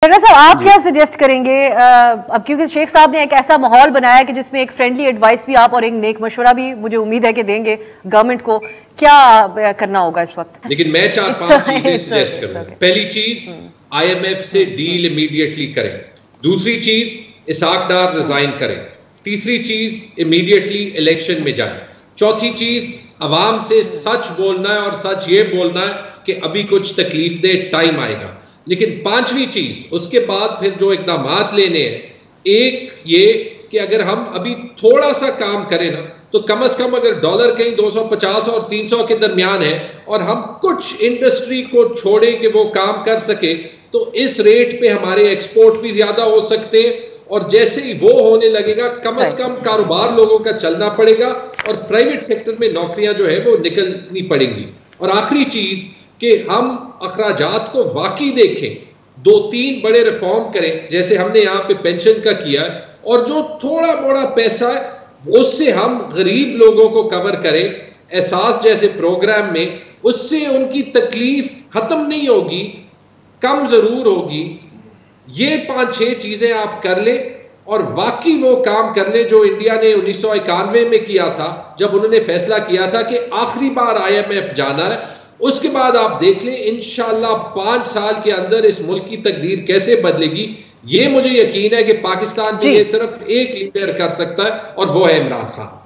तगड़ा साहब, आप क्या सजेस्ट करेंगे? अब क्योंकि शेख साहब ने एक ऐसा माहौल बनाया कि जिसमें एक फ्रेंडली एडवाइस भी आप और एक नेक मशवरा भी मुझे उम्मीद है कि देंगे गवर्नमेंट को, क्या करना होगा इस वक्त? लेकिन मैं 4-5 चीजें सजेस्ट करूंगा। पहली चीज, IMF से डील इमीडिएटली करें। दूसरी चीज, इसहाक डार रिजाइन करें। तीसरी चीज, इमीडिएटली इलेक्शन में जाए। चौथी चीज, अवाम से सच बोलना है और सच ये बोलना है कि अभी कुछ तकलीफ दे टाइम आएगा। लेकिन पांचवी चीज, उसके बाद फिर जो इकदामात लेने हैं, एक ये कि अगर हम अभी थोड़ा सा काम करें ना, तो कम से कम अगर डॉलर कहीं 250 और 300 के दरमियान है और हम कुछ इंडस्ट्री को छोड़े कि वो काम कर सके, तो इस रेट पे हमारे एक्सपोर्ट भी ज्यादा हो सकते हैं। और जैसे ही वो होने लगेगा, कम से कम कारोबार लोगों का चलना पड़ेगा और प्राइवेट सेक्टर में नौकरियां जो है वो निकलनी पड़ेंगी। और आखिरी चीज कि हम अखराजात को वाकई देखें, 2-3 बड़े रिफॉर्म करें, जैसे हमने यहाँ पे पेंशन का किया है, और जो थोड़ा मोड़ा पैसा है उससे हम गरीब लोगों को कवर करें। एहसास जैसे प्रोग्राम में, उससे उनकी तकलीफ खत्म नहीं होगी, कम जरूर होगी। ये 5-6 चीजें आप कर ले और वाकई वो काम कर ले जो इंडिया ने 1991 में किया था, जब उन्होंने फैसला किया था कि आखिरी बार IMF जाना है। उसके बाद आप देख लें, इंशाल्लाह 5 साल के अंदर इस मुल्क की तकदीर कैसे बदलेगी। ये मुझे यकीन है कि पाकिस्तान में ये सिर्फ एक लीडर कर सकता है और वो है इमरान खान।